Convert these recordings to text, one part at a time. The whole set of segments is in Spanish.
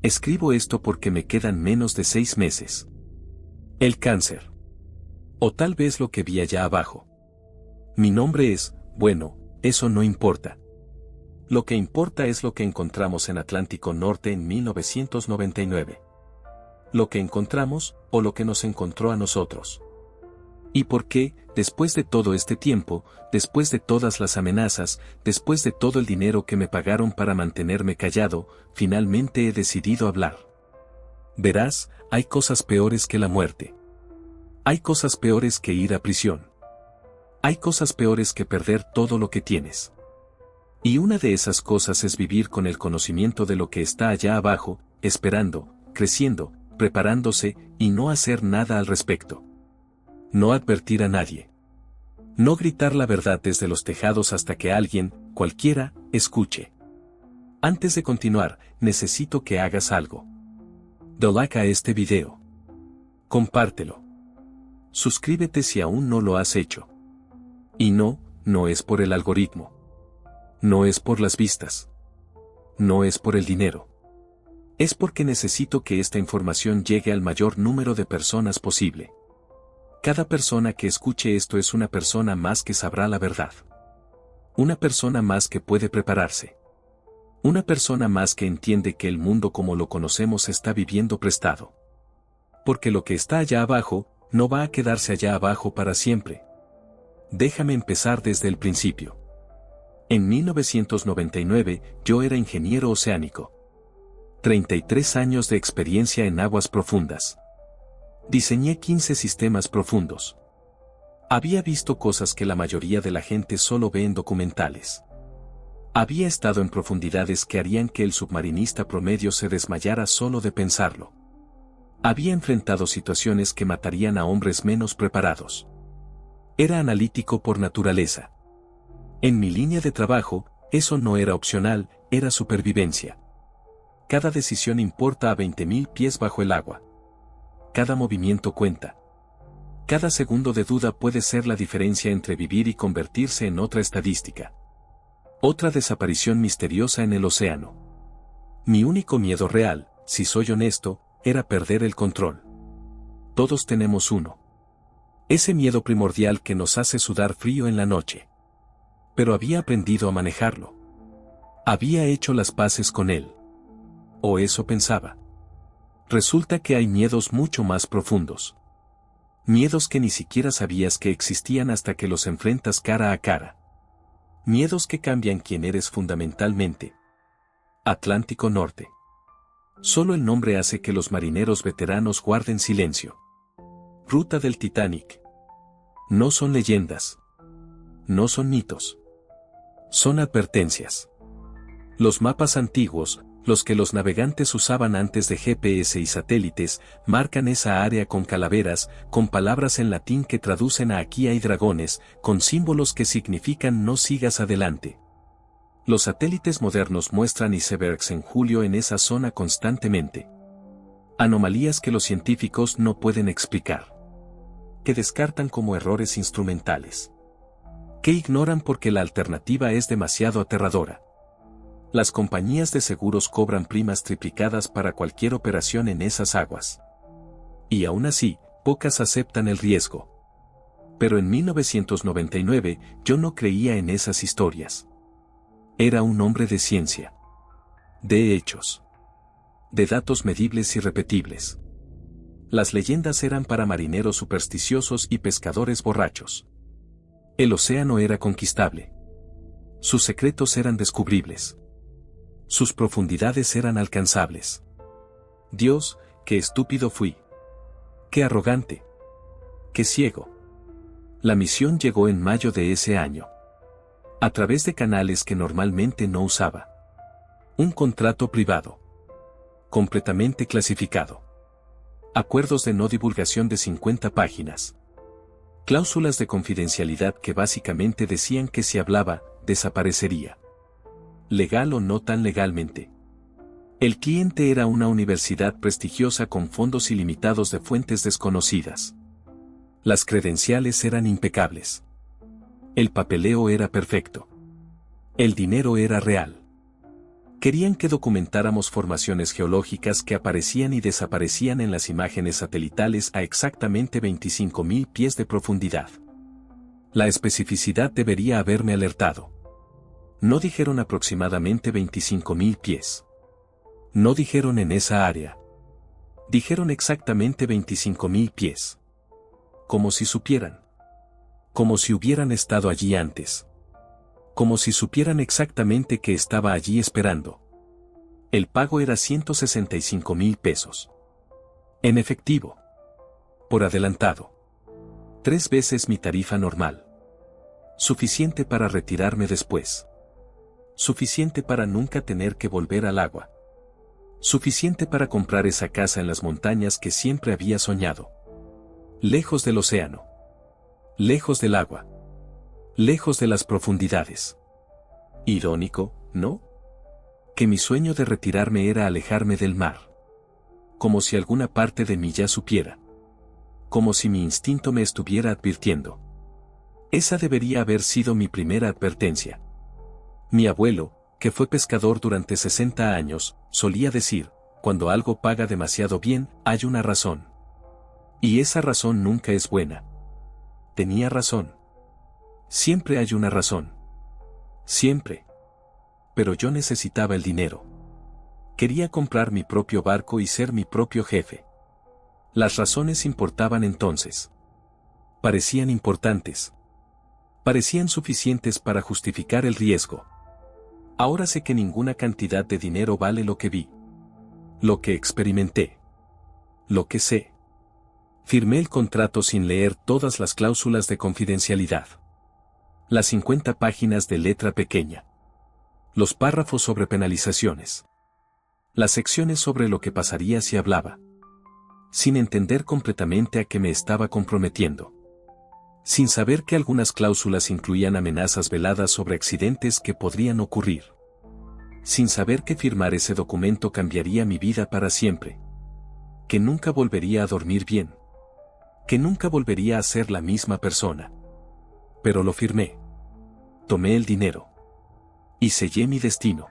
Escribo esto porque me quedan menos de 6 meses. El cáncer. O tal vez lo que vi allá abajo. Mi nombre es, bueno, eso no importa. Lo que importa es lo que encontramos en Atlántico Norte en 1999. Lo que encontramos, o lo que nos encontró a nosotros. ¿Y por qué, después de todo este tiempo, después de todas las amenazas, después de todo el dinero que me pagaron para mantenerme callado, finalmente he decidido hablar? Verás, hay cosas peores que la muerte. Hay cosas peores que ir a prisión. Hay cosas peores que perder todo lo que tienes. Y una de esas cosas es vivir con el conocimiento de lo que está allá abajo, esperando, creciendo, preparándose, y no hacer nada al respecto. No advertir a nadie. No gritar la verdad desde los tejados hasta que alguien, cualquiera, escuche. Antes de continuar, necesito que hagas algo. Da like a este video. Compártelo. Suscríbete si aún no lo has hecho. Y no es por el algoritmo. No es por las vistas. No es por el dinero. Es porque necesito que esta información llegue al mayor número de personas posible. Cada persona que escuche esto es una persona más que sabrá la verdad. Una persona más que puede prepararse. Una persona más que entiende que el mundo como lo conocemos está viviendo prestado. Porque lo que está allá abajo, no va a quedarse allá abajo para siempre. Déjame empezar desde el principio. En 1999, yo era ingeniero oceánico. 33 años de experiencia en aguas profundas. Diseñé 15 sistemas profundos. Había visto cosas que la mayoría de la gente solo ve en documentales. Había estado en profundidades que harían que el submarinista promedio se desmayara solo de pensarlo. Había enfrentado situaciones que matarían a hombres menos preparados. Era analítico por naturaleza. En mi línea de trabajo, eso no era opcional, era supervivencia. Cada decisión importa a 20.000 pies bajo el agua. Cada movimiento cuenta. Cada segundo de duda puede ser la diferencia entre vivir y convertirse en otra estadística. Otra desaparición misteriosa en el océano. Mi único miedo real, si soy honesto, era perder el control. Todos tenemos uno. Ese miedo primordial que nos hace sudar frío en la noche. Pero había aprendido a manejarlo. Había hecho las paces con él. O eso pensaba. Resulta que hay miedos mucho más profundos. Miedos que ni siquiera sabías que existían hasta que los enfrentas cara a cara. Miedos que cambian quién eres fundamentalmente. Atlántico Norte. Solo el nombre hace que los marineros veteranos guarden silencio. Ruta del Titanic. No son leyendas. No son mitos. Son advertencias. Los mapas antiguos, los que los navegantes usaban antes de GPS y satélites, marcan esa área con calaveras, con palabras en latín que traducen a aquí hay dragones, con símbolos que significan no sigas adelante. Los satélites modernos muestran icebergs en julio en esa zona constantemente. Anomalías que los científicos no pueden explicar. Que descartan como errores instrumentales. Que ignoran porque la alternativa es demasiado aterradora. Las compañías de seguros cobran primas triplicadas para cualquier operación en esas aguas. Y aún así, pocas aceptan el riesgo. Pero en 1999, yo no creía en esas historias. Era un hombre de ciencia. De hechos. De datos medibles y repetibles. Las leyendas eran para marineros supersticiosos y pescadores borrachos. El océano era conquistable. Sus secretos eran descubribles. Sus profundidades eran alcanzables. Dios, qué estúpido fui. Qué arrogante. Qué ciego. La misión llegó en mayo de ese año. A través de canales que normalmente no usaba. Un contrato privado. Completamente clasificado. Acuerdos de no divulgación de 50 páginas. Cláusulas de confidencialidad que básicamente decían que si hablaba, desaparecería. Legal o no tan legalmente. El cliente era una universidad prestigiosa con fondos ilimitados de fuentes desconocidas. Las credenciales eran impecables. El papeleo era perfecto. El dinero era real. Querían que documentáramos formaciones geológicas que aparecían y desaparecían en las imágenes satelitales a exactamente 25.000 pies de profundidad. La especificidad debería haberme alertado. No dijeron aproximadamente 25.000 pies. No dijeron en esa área. Dijeron exactamente 25.000 pies. Como si supieran. Como si hubieran estado allí antes. Como si supieran exactamente que estaba allí esperando. El pago era 165.000 pesos. En efectivo. Por adelantado. 3 veces mi tarifa normal. Suficiente para retirarme después. Suficiente para nunca tener que volver al agua. Suficiente para comprar esa casa en las montañas que siempre había soñado. Lejos del océano. Lejos del agua. Lejos de las profundidades. Irónico, ¿no? Que mi sueño de retirarme era alejarme del mar. Como si alguna parte de mí ya supiera. Como si mi instinto me estuviera advirtiendo. Esa debería haber sido mi primera advertencia. Mi abuelo, que fue pescador durante 60 años, solía decir, cuando algo paga demasiado bien, hay una razón. Y esa razón nunca es buena. Tenía razón. Siempre hay una razón. Siempre. Pero yo necesitaba el dinero. Quería comprar mi propio barco y ser mi propio jefe. Las razones importaban entonces. Parecían importantes. Parecían suficientes para justificar el riesgo. Ahora sé que ninguna cantidad de dinero vale lo que vi. Lo que experimenté. Lo que sé. Firmé el contrato sin leer todas las cláusulas de confidencialidad. Las 50 páginas de letra pequeña. Los párrafos sobre penalizaciones. Las secciones sobre lo que pasaría si hablaba. Sin entender completamente a qué me estaba comprometiendo. Sin saber que algunas cláusulas incluían amenazas veladas sobre accidentes que podrían ocurrir. Sin saber que firmar ese documento cambiaría mi vida para siempre. Que nunca volvería a dormir bien. Que nunca volvería a ser la misma persona. Pero lo firmé. Tomé el dinero. Y sellé mi destino.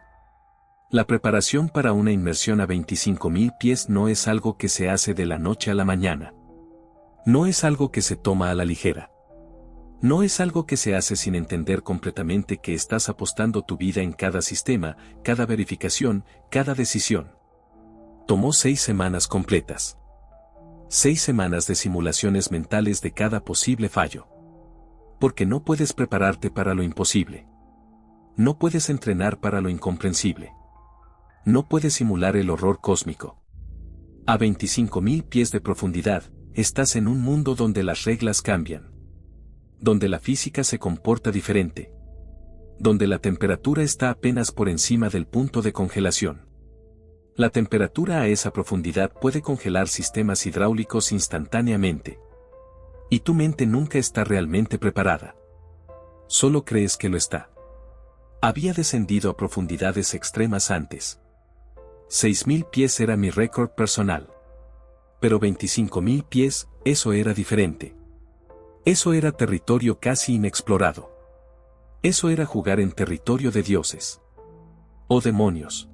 La preparación para una inmersión a 25.000 pies no es algo que se hace de la noche a la mañana. No es algo que se toma a la ligera. No es algo que se hace sin entender completamente que estás apostando tu vida en cada sistema, cada verificación, cada decisión. Tomó 6 semanas completas. 6 semanas de simulaciones mentales de cada posible fallo. Porque no puedes prepararte para lo imposible. No puedes entrenar para lo incomprensible. No puedes simular el horror cósmico. A 25.000 pies de profundidad, estás en un mundo donde las reglas cambian. Donde la física se comporta diferente. Donde la temperatura está apenas por encima del punto de congelación. La temperatura a esa profundidad puede congelar sistemas hidráulicos instantáneamente. Y tu mente nunca está realmente preparada. Solo crees que lo está. Había descendido a profundidades extremas antes. 6.000 pies era mi récord personal. Pero 25.000 pies, eso era diferente. Eso era territorio casi inexplorado. Eso era jugar en territorio de dioses. O demonios.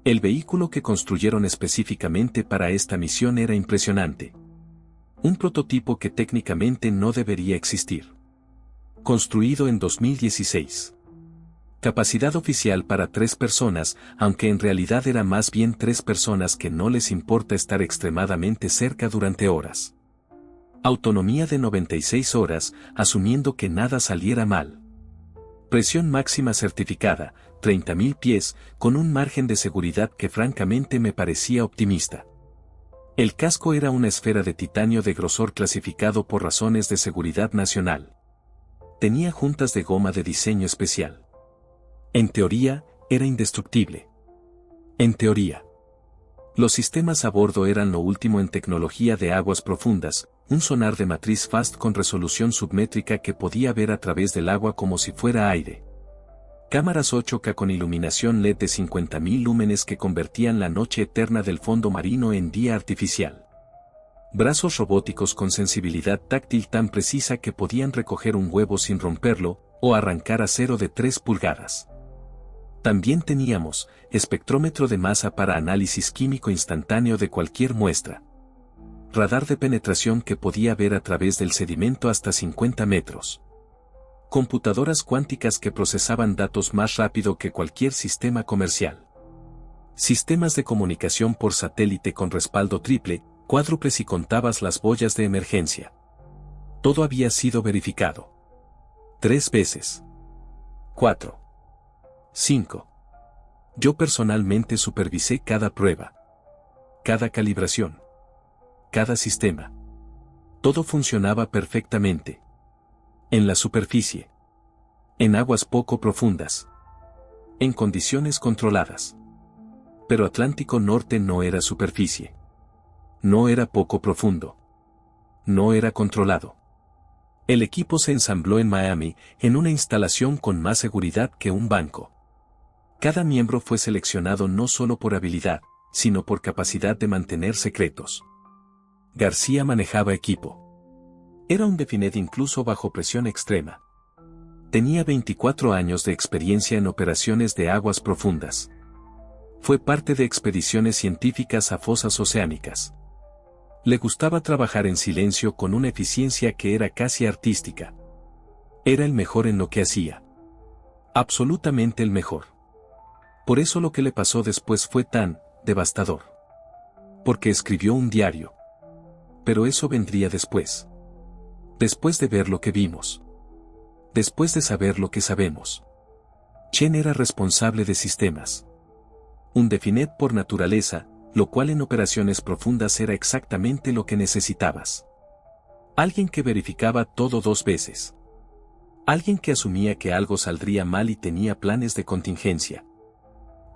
El vehículo que construyeron específicamente para esta misión era impresionante. Un prototipo que técnicamente no debería existir. Construido en 2016. Capacidad oficial para 3 personas, aunque en realidad era más bien 3 personas que no les importa estar extremadamente cerca durante horas. Autonomía de 96 horas, asumiendo que nada saliera mal. Presión máxima certificada, 30.000 pies, con un margen de seguridad que francamente me parecía optimista. El casco era una esfera de titanio de grosor clasificado por razones de seguridad nacional. Tenía juntas de goma de diseño especial. En teoría, era indestructible. En teoría. Los sistemas a bordo eran lo último en tecnología de aguas profundas, un sonar de matriz FAST con resolución submétrica que podía ver a través del agua como si fuera aire. Cámaras 8K con iluminación LED de 50.000 lúmenes que convertían la noche eterna del fondo marino en día artificial. Brazos robóticos con sensibilidad táctil tan precisa que podían recoger un huevo sin romperlo, o arrancar acero de 3 pulgadas. También teníamos espectrómetro de masa para análisis químico instantáneo de cualquier muestra. Radar de penetración que podía ver a través del sedimento hasta 50 metros. Computadoras cuánticas que procesaban datos más rápido que cualquier sistema comercial. Sistemas de comunicación por satélite con respaldo triple, cuádruple si contabas las boyas de emergencia. Todo había sido verificado. 3 veces. 4. 5. Yo personalmente supervisé cada prueba. Cada calibración. Cada sistema. Todo funcionaba perfectamente. En la superficie. En aguas poco profundas. En condiciones controladas. Pero Atlántico Norte no era superficie. No era poco profundo. No era controlado. El equipo se ensambló en Miami, en una instalación con más seguridad que un banco. Cada miembro fue seleccionado no solo por habilidad, sino por capacidad de mantener secretos. García manejaba equipo. Era un Definet incluso bajo presión extrema. Tenía 24 años de experiencia en operaciones de aguas profundas. Fue parte de expediciones científicas a fosas oceánicas. Le gustaba trabajar en silencio con una eficiencia que era casi artística. Era el mejor en lo que hacía. Absolutamente el mejor. Por eso lo que le pasó después fue tan devastador. Porque escribió un diario. Pero eso vendría después. Después de ver lo que vimos. Después de saber lo que sabemos. Chen era responsable de sistemas. Un Definet por naturaleza, lo cual en operaciones profundas era exactamente lo que necesitabas. Alguien que verificaba todo 2 veces. Alguien que asumía que algo saldría mal y tenía planes de contingencia.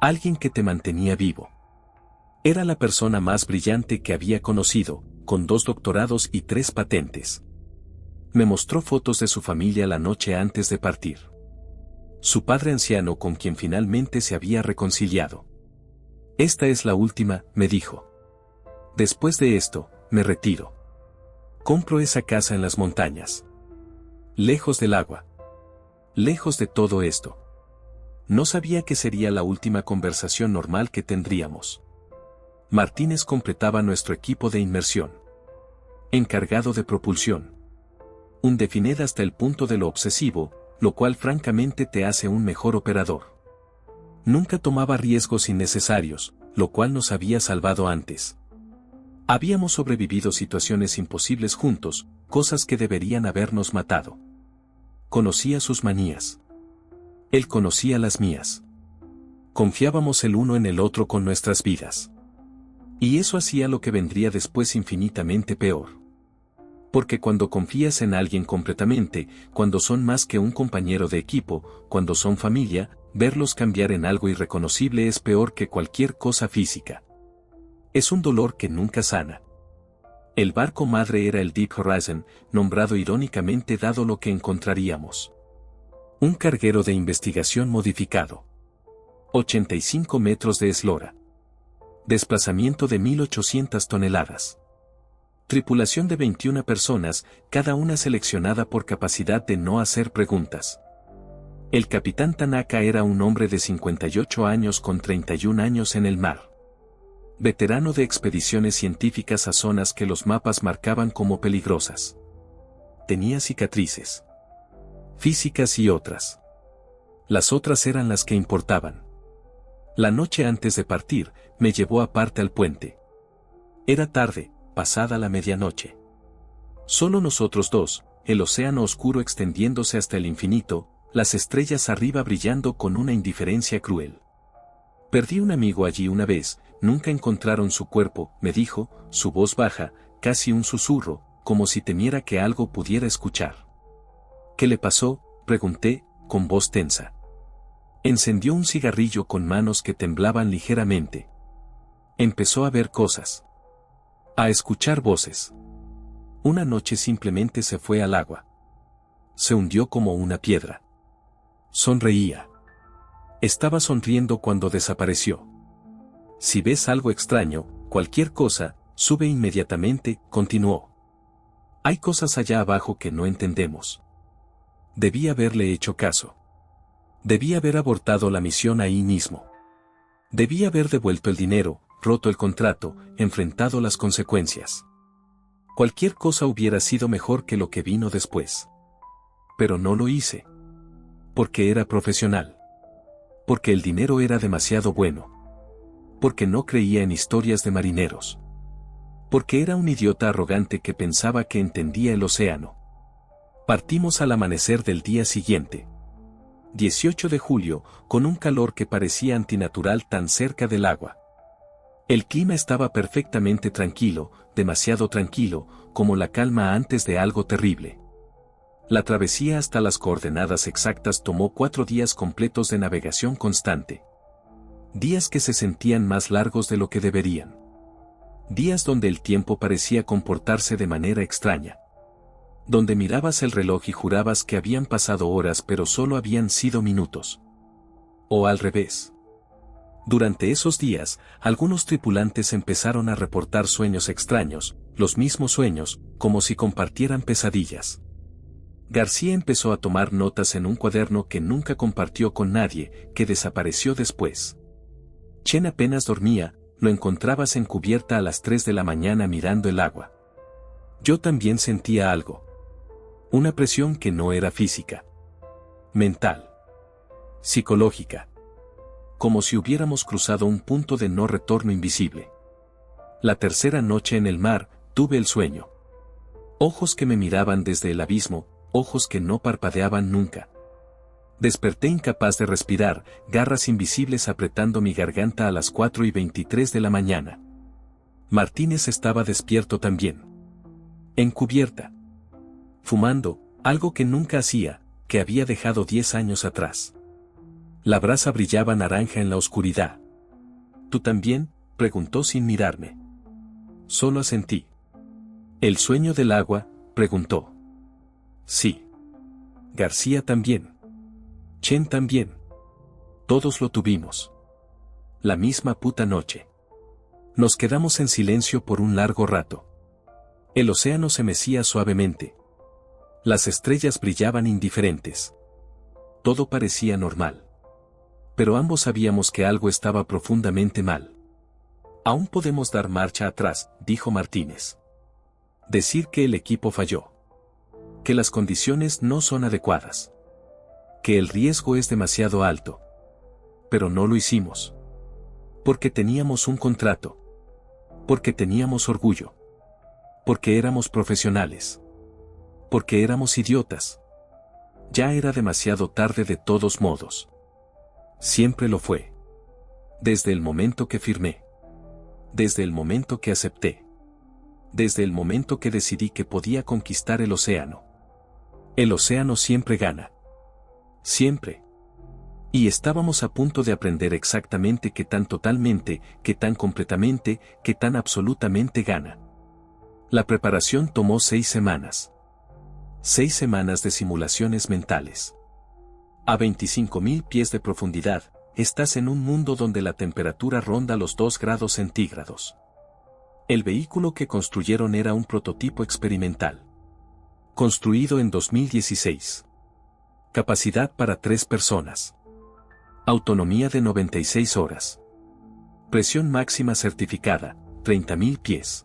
Alguien que te mantenía vivo. Era la persona más brillante que había conocido, con 2 doctorados y 3 patentes. Me mostró fotos de su familia la noche antes de partir. Su padre anciano con quien finalmente se había reconciliado. Esta es la última, me dijo. Después de esto, me retiro. Compro esa casa en las montañas. Lejos del agua. Lejos de todo esto. No sabía que sería la última conversación normal que tendríamos. Martínez completaba nuestro equipo de inmersión. Encargado de propulsión. Un Definet hasta el punto de lo obsesivo, lo cual francamente te hace un mejor operador. Nunca tomaba riesgos innecesarios, lo cual nos había salvado antes. Habíamos sobrevivido situaciones imposibles juntos, cosas que deberían habernos matado. Conocía sus manías. Él conocía las mías. Confiábamos el uno en el otro con nuestras vidas. Y eso hacía lo que vendría después infinitamente peor. Porque cuando confías en alguien completamente, cuando son más que un compañero de equipo, cuando son familia, verlos cambiar en algo irreconocible es peor que cualquier cosa física. Es un dolor que nunca sana. El barco madre era el Deep Horizon, nombrado irónicamente dado lo que encontraríamos. Un carguero de investigación modificado. 85 metros de eslora. Desplazamiento de 1.800 toneladas. Tripulación de 21 personas, cada una seleccionada por capacidad de no hacer preguntas. El capitán Tanaka era un hombre de 58 años con 31 años en el mar. Veterano de expediciones científicas a zonas que los mapas marcaban como peligrosas. Tenía cicatrices. Físicas y otras. Las otras eran las que importaban. La noche antes de partir, me llevó aparte al puente. Era tarde, pasada la medianoche. Solo nosotros 2, el océano oscuro extendiéndose hasta el infinito, las estrellas arriba brillando con una indiferencia cruel. Perdí un amigo allí una vez, nunca encontraron su cuerpo, me dijo, su voz baja, casi un susurro, como si temiera que algo pudiera escuchar. ¿Qué le pasó?, pregunté, con voz tensa. Encendió un cigarrillo con manos que temblaban ligeramente. Empezó a ver cosas. A escuchar voces. Una noche simplemente se fue al agua. Se hundió como una piedra. Sonreía. Estaba sonriendo cuando desapareció. Si ves algo extraño, cualquier cosa, sube inmediatamente, continuó. Hay cosas allá abajo que no entendemos. Debí haberle hecho caso. Debí haber abortado la misión ahí mismo. Debí haber devuelto el dinero, roto el contrato, enfrentado las consecuencias. Cualquier cosa hubiera sido mejor que lo que vino después. Pero no lo hice. Porque era profesional. Porque el dinero era demasiado bueno. Porque no creía en historias de marineros. Porque era un idiota arrogante que pensaba que entendía el océano. Partimos al amanecer del día siguiente. 18 de julio, con un calor que parecía antinatural tan cerca del agua. El clima estaba perfectamente tranquilo, demasiado tranquilo, como la calma antes de algo terrible. La travesía hasta las coordenadas exactas tomó 4 días completos de navegación constante. Días que se sentían más largos de lo que deberían. Días donde el tiempo parecía comportarse de manera extraña. Donde mirabas el reloj y jurabas que habían pasado horas pero solo habían sido minutos. O al revés. Durante esos días, algunos tripulantes empezaron a reportar sueños extraños, los mismos sueños, como si compartieran pesadillas. García empezó a tomar notas en un cuaderno que nunca compartió con nadie, que desapareció después. Chen apenas dormía, lo encontrabas en cubierta a las 3 de la mañana mirando el agua. Yo también sentía algo. Una presión que no era física. Mental. Psicológica. Como si hubiéramos cruzado un punto de no retorno invisible. La tercera noche en el mar, tuve el sueño. Ojos que me miraban desde el abismo, ojos que no parpadeaban nunca. Desperté incapaz de respirar, garras invisibles apretando mi garganta a las 4:23 de la mañana. Martínez estaba despierto también. En cubierta. Fumando, algo que nunca hacía, que había dejado 10 años atrás. La brasa brillaba naranja en la oscuridad. ¿Tú también?, preguntó sin mirarme. Solo asentí. ¿El sueño del agua?, preguntó. Sí. García también. Chen también. Todos lo tuvimos. La misma puta noche. Nos quedamos en silencio por un largo rato. El océano se mecía suavemente. Las estrellas brillaban indiferentes. Todo parecía normal. Pero ambos sabíamos que algo estaba profundamente mal. Aún podemos dar marcha atrás, dijo Martínez. Decir que el equipo falló. Que las condiciones no son adecuadas. Que el riesgo es demasiado alto. Pero no lo hicimos. Porque teníamos un contrato. Porque teníamos orgullo. Porque éramos profesionales. Porque éramos idiotas. Ya era demasiado tarde de todos modos. Siempre lo fue. Desde el momento que firmé. Desde el momento que acepté. Desde el momento que decidí que podía conquistar el océano. El océano siempre gana. Siempre. Y estábamos a punto de aprender exactamente qué tan totalmente, qué tan completamente, qué tan absolutamente gana. La preparación tomó 6 semanas. 6 semanas de simulaciones mentales. A 25.000 pies de profundidad, estás en un mundo donde la temperatura ronda los 2 grados centígrados. El vehículo que construyeron era un prototipo experimental. Construido en 2016. Capacidad para 3 personas. Autonomía de 96 horas. Presión máxima certificada, 30.000 pies.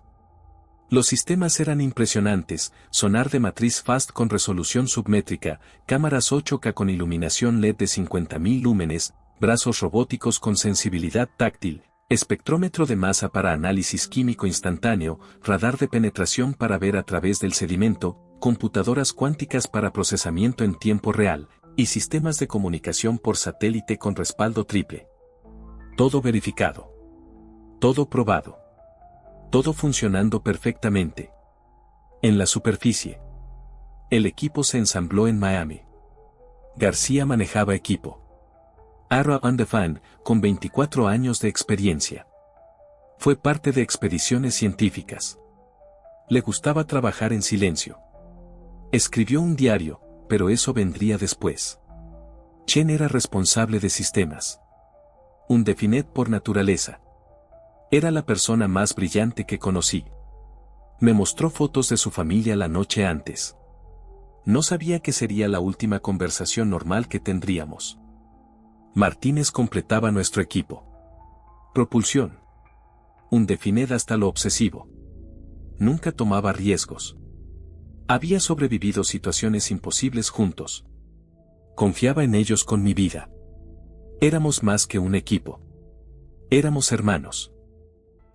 Los sistemas eran impresionantes, sonar de matriz FAST con resolución submétrica, cámaras 8K con iluminación LED de 50.000 lúmenes, brazos robóticos con sensibilidad táctil, espectrómetro de masa para análisis químico instantáneo, radar de penetración para ver a través del sedimento, computadoras cuánticas para procesamiento en tiempo real, y sistemas de comunicación por satélite con respaldo triple. Todo verificado. Todo probado. Todo funcionando perfectamente. En la superficie. El equipo se ensambló en Miami. García manejaba equipo. Arrow and the Fan, con 24 años de experiencia. Fue parte de expediciones científicas. Le gustaba trabajar en silencio. Escribió un diario, pero eso vendría después. Chen era responsable de sistemas. Un Definet por naturaleza. Era la persona más brillante que conocí. Me mostró fotos de su familia la noche antes. No sabía que sería la última conversación normal que tendríamos. Martínez completaba nuestro equipo. Propulsión. Un Defined hasta lo obsesivo. Nunca tomaba riesgos. Había sobrevivido situaciones imposibles juntos. Confiaba en ellos con mi vida. Éramos más que un equipo. Éramos hermanos.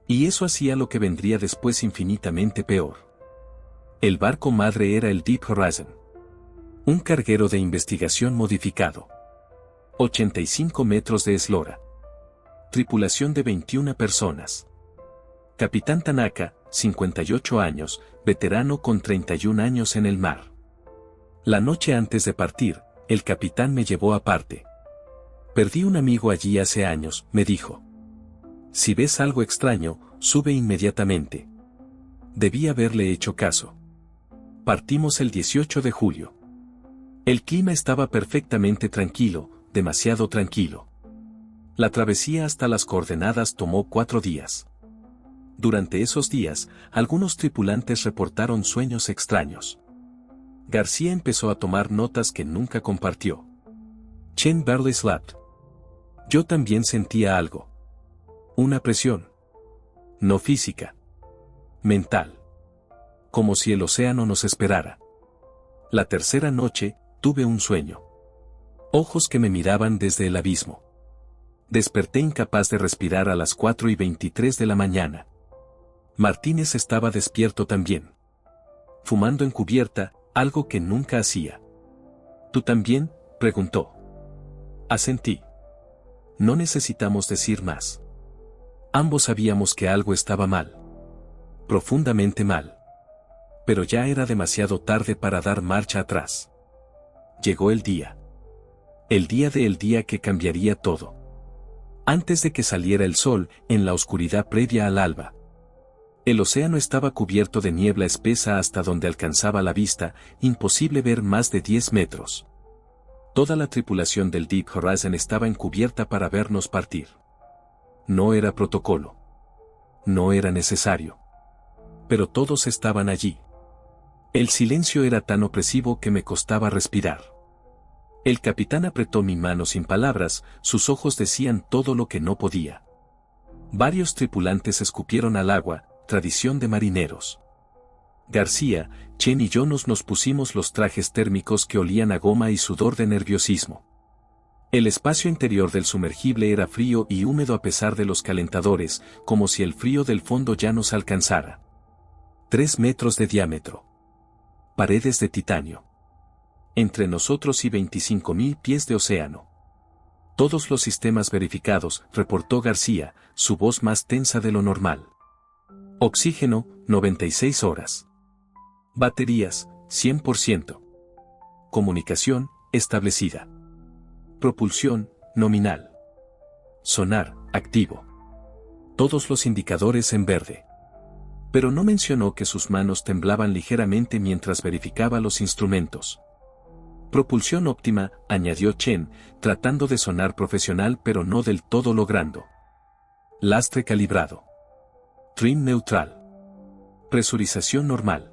Y eso hacía lo que vendría después infinitamente peor. El barco madre era el Deep Horizon. Un carguero de investigación modificado. 85 metros de eslora. Tripulación de 21 personas. Capitán Tanaka, 58 años, veterano con 31 años en el mar. La noche antes de partir, el capitán me llevó aparte. Perdí un amigo allí hace años, me dijo. Si ves algo extraño, sube inmediatamente. Debí haberle hecho caso. Partimos el 18 de julio. El clima estaba perfectamente tranquilo, demasiado tranquilo. La travesía hasta las coordenadas tomó 4 días. Durante esos días, algunos tripulantes reportaron sueños extraños. García empezó a tomar notas que nunca compartió. Chen barely slept. Yo también sentía algo. Una presión. No física. Mental. Como si el océano nos esperara. La tercera noche, tuve un sueño. Ojos que me miraban desde el abismo. Desperté incapaz de respirar a las 4:23 de la mañana. Martínez estaba despierto también. Fumando en cubierta, algo que nunca hacía. ¿Tú también?, preguntó. Asentí. No necesitamos decir más. Ambos sabíamos que algo estaba mal. Profundamente mal. Pero ya era demasiado tarde para dar marcha atrás. Llegó el día. El día que cambiaría todo. Antes de que saliera el sol, en la oscuridad previa al alba. El océano estaba cubierto de niebla espesa hasta donde alcanzaba la vista, imposible ver más de 10 metros. Toda la tripulación del Deep Horizon estaba encubierta para vernos partir. No era protocolo. No era necesario. Pero todos estaban allí. El silencio era tan opresivo que me costaba respirar. El capitán apretó mi mano sin palabras, sus ojos decían todo lo que no podía. Varios tripulantes escupieron al agua, tradición de marineros. García, Chen y yo nos pusimos los trajes térmicos que olían a goma y sudor de nerviosismo. El espacio interior del sumergible era frío y húmedo a pesar de los calentadores, como si el frío del fondo ya nos alcanzara. 3 metros de diámetro. Paredes de titanio. Entre nosotros y 25.000 pies de océano. Todos los sistemas verificados, reportó García, su voz más tensa de lo normal. Oxígeno, 96 horas. Baterías, 100%. Comunicación, establecida. Propulsión, nominal. Sonar, activo. Todos los indicadores en verde. Pero no mencionó que sus manos temblaban ligeramente mientras verificaba los instrumentos. Propulsión óptima, añadió Chen, tratando de sonar profesional pero no del todo logrando. Lastre calibrado. Trim neutral. Presurización normal.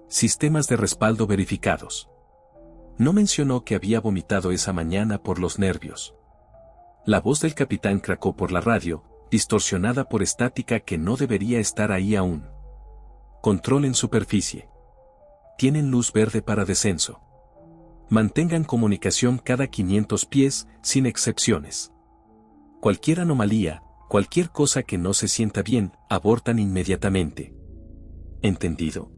Sistemas de respaldo verificados. No mencionó que había vomitado esa mañana por los nervios. La voz del capitán cracó por la radio, distorsionada por estática que no debería estar ahí aún. Control en superficie. Tienen luz verde para descenso. Mantengan comunicación cada 500 pies, sin excepciones. Cualquier anomalía, cualquier cosa que no se sienta bien, abortan inmediatamente. ¿Entendido?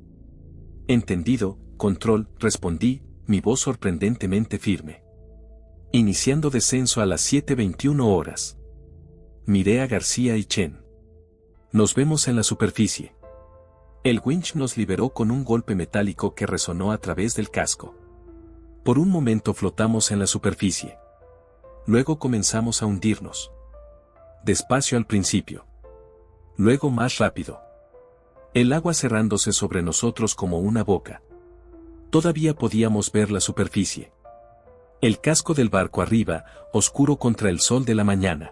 Entendido, control, respondí, mi voz sorprendentemente firme. Iniciando descenso a las 7:21 horas. Miré a García y Chen. Nos vemos en la superficie. El winch nos liberó con un golpe metálico que resonó a través del casco. Por un momento flotamos en la superficie. Luego comenzamos a hundirnos. Despacio al principio. Luego más rápido. El agua cerrándose sobre nosotros como una boca. Todavía podíamos ver la superficie. El casco del barco arriba, oscuro contra el sol de la mañana.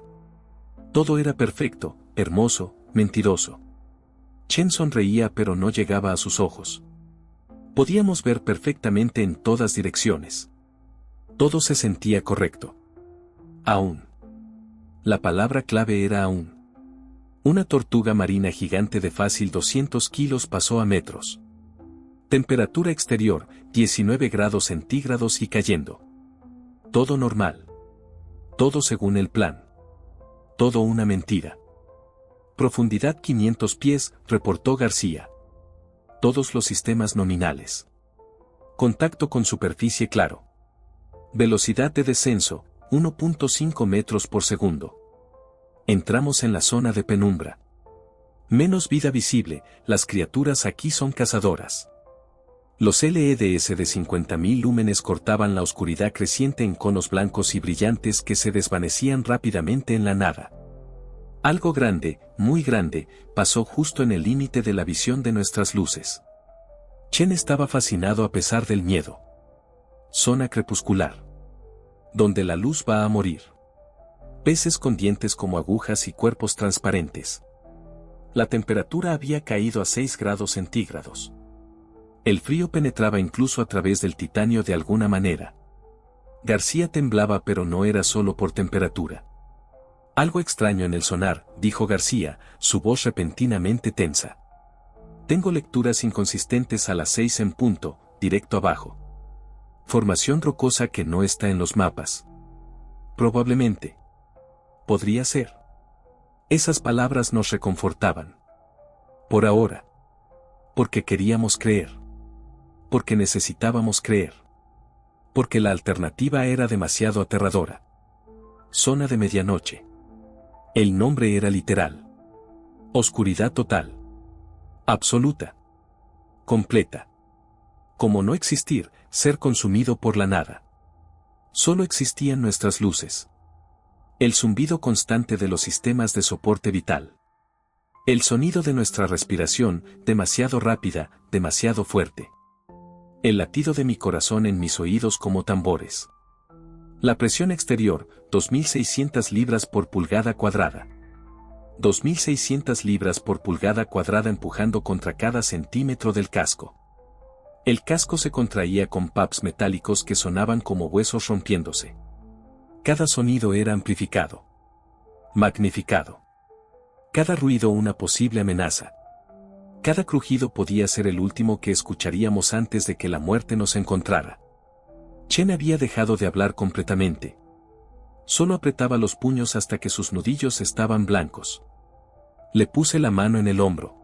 Todo era perfecto, hermoso, mentiroso. Chen sonreía pero no llegaba a sus ojos. Podíamos ver perfectamente en todas direcciones. Todo se sentía correcto. Aún. La palabra clave era aún. Una tortuga marina gigante de fácil 200 kilos pasó a metros. Temperatura exterior, 19 grados centígrados y cayendo. Todo normal. Todo según el plan. Todo una mentira. Profundidad 500 pies, reportó García. Todos los sistemas nominales. Contacto con superficie claro. Velocidad de descenso, 1.5 metros por segundo. Entramos en la zona de penumbra. Menos vida visible, las criaturas aquí son cazadoras. Los LEDs de 50.000 lúmenes cortaban la oscuridad creciente en conos blancos y brillantes que se desvanecían rápidamente en la nada. Algo grande, muy grande, pasó justo en el límite de la visión de nuestras luces. Chen estaba fascinado a pesar del miedo. Zona crepuscular. Donde la luz va a morir. Peces con dientes como agujas y cuerpos transparentes. La temperatura había caído a 6 grados centígrados. El frío penetraba incluso a través del titanio de alguna manera. García temblaba, pero no era solo por temperatura. Algo extraño en el sonar, dijo García, su voz repentinamente tensa. Tengo lecturas inconsistentes a las 6 en punto, directo abajo. Formación rocosa que no está en los mapas. Probablemente. Podría ser. Esas palabras nos reconfortaban. Por ahora. Porque queríamos creer. Porque necesitábamos creer. Porque la alternativa era demasiado aterradora. Zona de medianoche. El nombre era literal. Oscuridad total. Absoluta. Completa. Como no existir, ser consumido por la nada. Solo existían nuestras luces. El zumbido constante de los sistemas de soporte vital. El sonido de nuestra respiración, demasiado rápida, demasiado fuerte. El latido de mi corazón en mis oídos como tambores. La presión exterior, 2.600 libras por pulgada cuadrada. 2.600 libras por pulgada cuadrada empujando contra cada centímetro del casco. El casco se contraía con paps metálicos que sonaban como huesos rompiéndose. Cada sonido era amplificado. Magnificado. Cada ruido una posible amenaza. Cada crujido podía ser el último que escucharíamos antes de que la muerte nos encontrara. Chen había dejado de hablar completamente. Solo apretaba los puños hasta que sus nudillos estaban blancos. Le puse la mano en el hombro.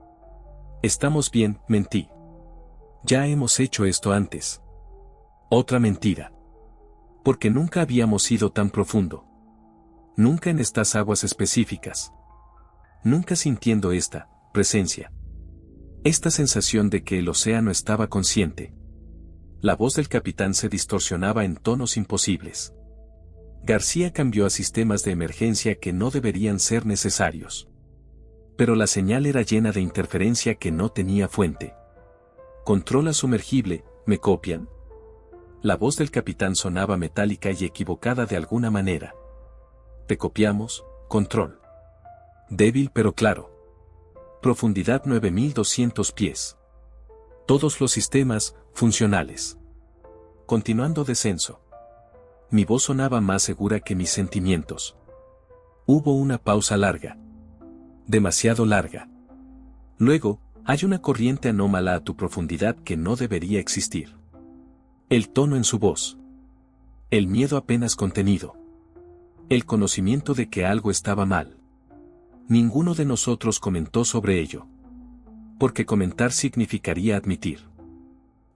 Estamos bien, mentí. Ya hemos hecho esto antes. Otra mentira. Porque nunca habíamos ido tan profundo. Nunca en estas aguas específicas. Nunca sintiendo esta presencia. Esta sensación de que el océano estaba consciente. La voz del capitán se distorsionaba en tonos imposibles. García cambió a sistemas de emergencia que no deberían ser necesarios. Pero la señal era llena de interferencia que no tenía fuente. Controla sumergible, ¿me copian? La voz del capitán sonaba metálica y equivocada de alguna manera. Te copiamos, control. Débil pero claro. Profundidad 9.200 pies. Todos los sistemas, funcionales. Continuando descenso. Mi voz sonaba más segura que mis sentimientos. Hubo una pausa larga. Demasiado larga. Luego, hay una corriente anómala a tu profundidad que no debería existir. El tono en su voz. El miedo apenas contenido. El conocimiento de que algo estaba mal. Ninguno de nosotros comentó sobre ello. Porque comentar significaría admitir.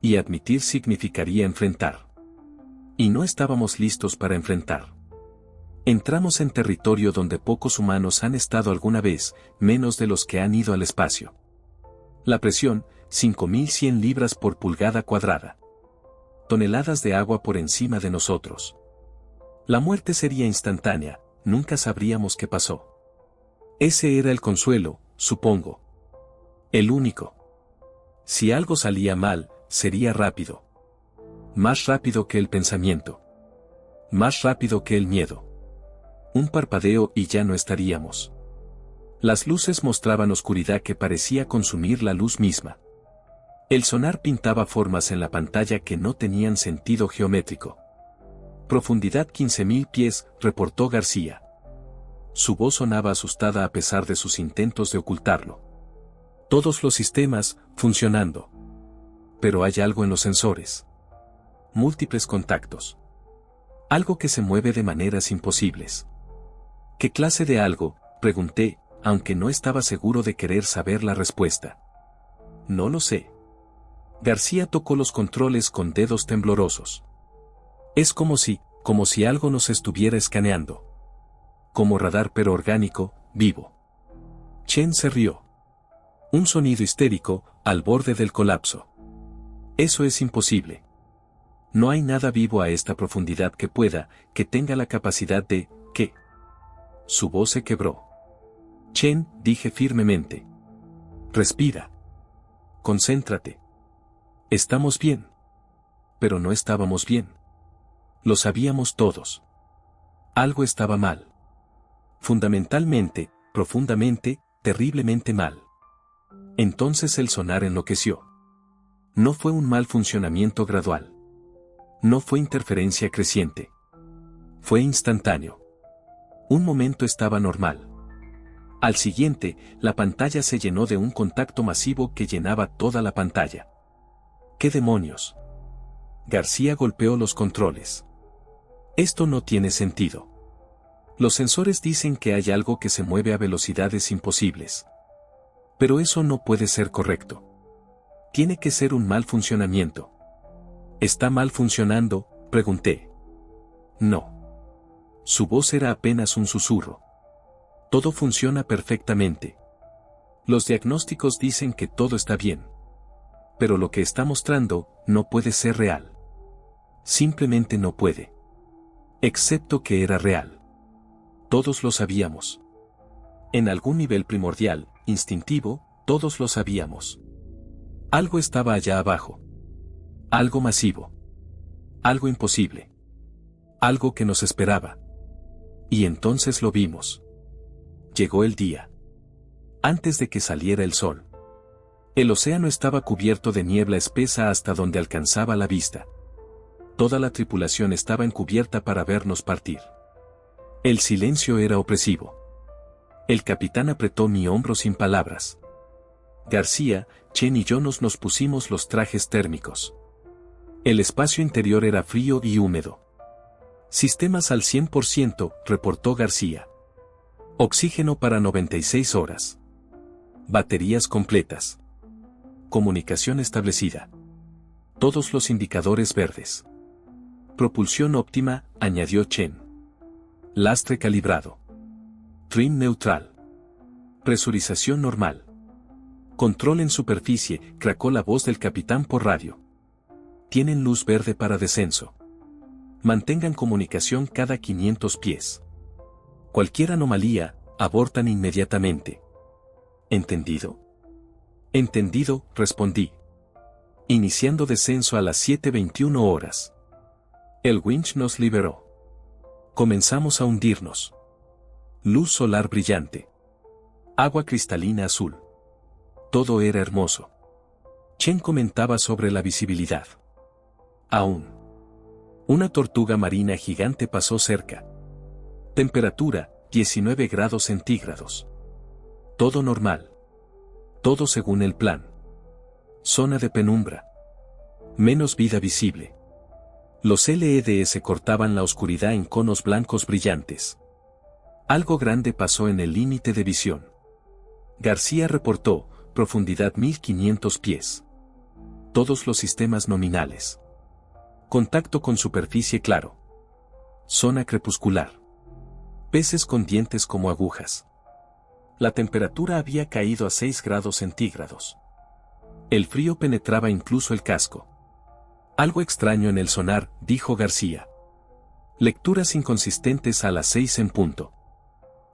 Y admitir significaría enfrentar. Y no estábamos listos para enfrentar. Entramos en territorio donde pocos humanos han estado alguna vez, menos de los que han ido al espacio. La presión, 5.100 libras por pulgada cuadrada. Toneladas de agua por encima de nosotros. La muerte sería instantánea, nunca sabríamos qué pasó. Ese era el consuelo, supongo. El único. Si algo salía mal, sería rápido. Más rápido que el pensamiento. Más rápido que el miedo. Un parpadeo y ya no estaríamos. Las luces mostraban oscuridad que parecía consumir la luz misma. El sonar pintaba formas en la pantalla que no tenían sentido geométrico. Profundidad 15.000 pies, reportó García. Su voz sonaba asustada a pesar de sus intentos de ocultarlo. Todos los sistemas, funcionando. Pero hay algo en los sensores. Múltiples contactos. Algo que se mueve de maneras imposibles. ¿Qué clase de algo?, pregunté, aunque no estaba seguro de querer saber la respuesta. No lo sé. García tocó los controles con dedos temblorosos. Es como si algo nos estuviera escaneando. Como radar pero orgánico, vivo. Chen se rió. Un sonido histérico, al borde del colapso. Eso es imposible. No hay nada vivo a esta profundidad que tenga la capacidad de, ¿qué? Su voz se quebró. Chen, dije firmemente. Respira. Concéntrate. Estamos bien. Pero no estábamos bien. Lo sabíamos todos. Algo estaba mal. Fundamentalmente, profundamente, terriblemente mal. Entonces el sonar enloqueció. No fue un mal funcionamiento gradual. No fue interferencia creciente. Fue instantáneo. Un momento estaba normal. Al siguiente, la pantalla se llenó de un contacto masivo que llenaba toda la pantalla. ¿Qué demonios? García golpeó los controles. Esto no tiene sentido. Los sensores dicen que hay algo que se mueve a velocidades imposibles. Pero eso no puede ser correcto. Tiene que ser un mal funcionamiento. ¿Está mal funcionando?, pregunté. No. Su voz era apenas un susurro. Todo funciona perfectamente. Los diagnósticos dicen que todo está bien. Pero lo que está mostrando no puede ser real. Simplemente no puede. Excepto que era real. Todos lo sabíamos. En algún nivel primordial, instintivo, todos lo sabíamos. Algo estaba allá abajo. Algo masivo. Algo imposible. Algo que nos esperaba. Y entonces lo vimos. Llegó el día. Antes de que saliera el sol. El océano estaba cubierto de niebla espesa hasta donde alcanzaba la vista. Toda la tripulación estaba encubierta para vernos partir. El silencio era opresivo. El capitán apretó mi hombro sin palabras. García, Chen y yo nos pusimos los trajes térmicos. El espacio interior era frío y húmedo. Sistemas al 100%, reportó García. Oxígeno para 96 horas. Baterías completas. Comunicación establecida. Todos los indicadores verdes. Propulsión óptima, añadió Chen. Lastre calibrado. Trim neutral. Presurización normal. Control en superficie, cracó la voz del capitán por radio. Tienen luz verde para descenso. Mantengan comunicación cada 500 pies. Cualquier anomalía, abortan inmediatamente. ¿Entendido? Entendido, respondí. Iniciando descenso a las 7:21 horas. El winch nos liberó. Comenzamos a hundirnos. Luz solar brillante. Agua cristalina azul. Todo era hermoso. Chen comentaba sobre la visibilidad. Aún. Una tortuga marina gigante pasó cerca. Temperatura, 19 grados centígrados. Todo normal. Todo según el plan. Zona de penumbra. Menos vida visible. Los LEDs cortaban la oscuridad en conos blancos brillantes. Algo grande pasó en el límite de visión. García reportó, profundidad 1500 pies. Todos los sistemas nominales. Contacto con superficie claro. Zona crepuscular. Peces con dientes como agujas. La temperatura había caído a 6 grados centígrados. El frío penetraba incluso el casco. Algo extraño en el sonar, dijo García. Lecturas inconsistentes a las 6 en punto.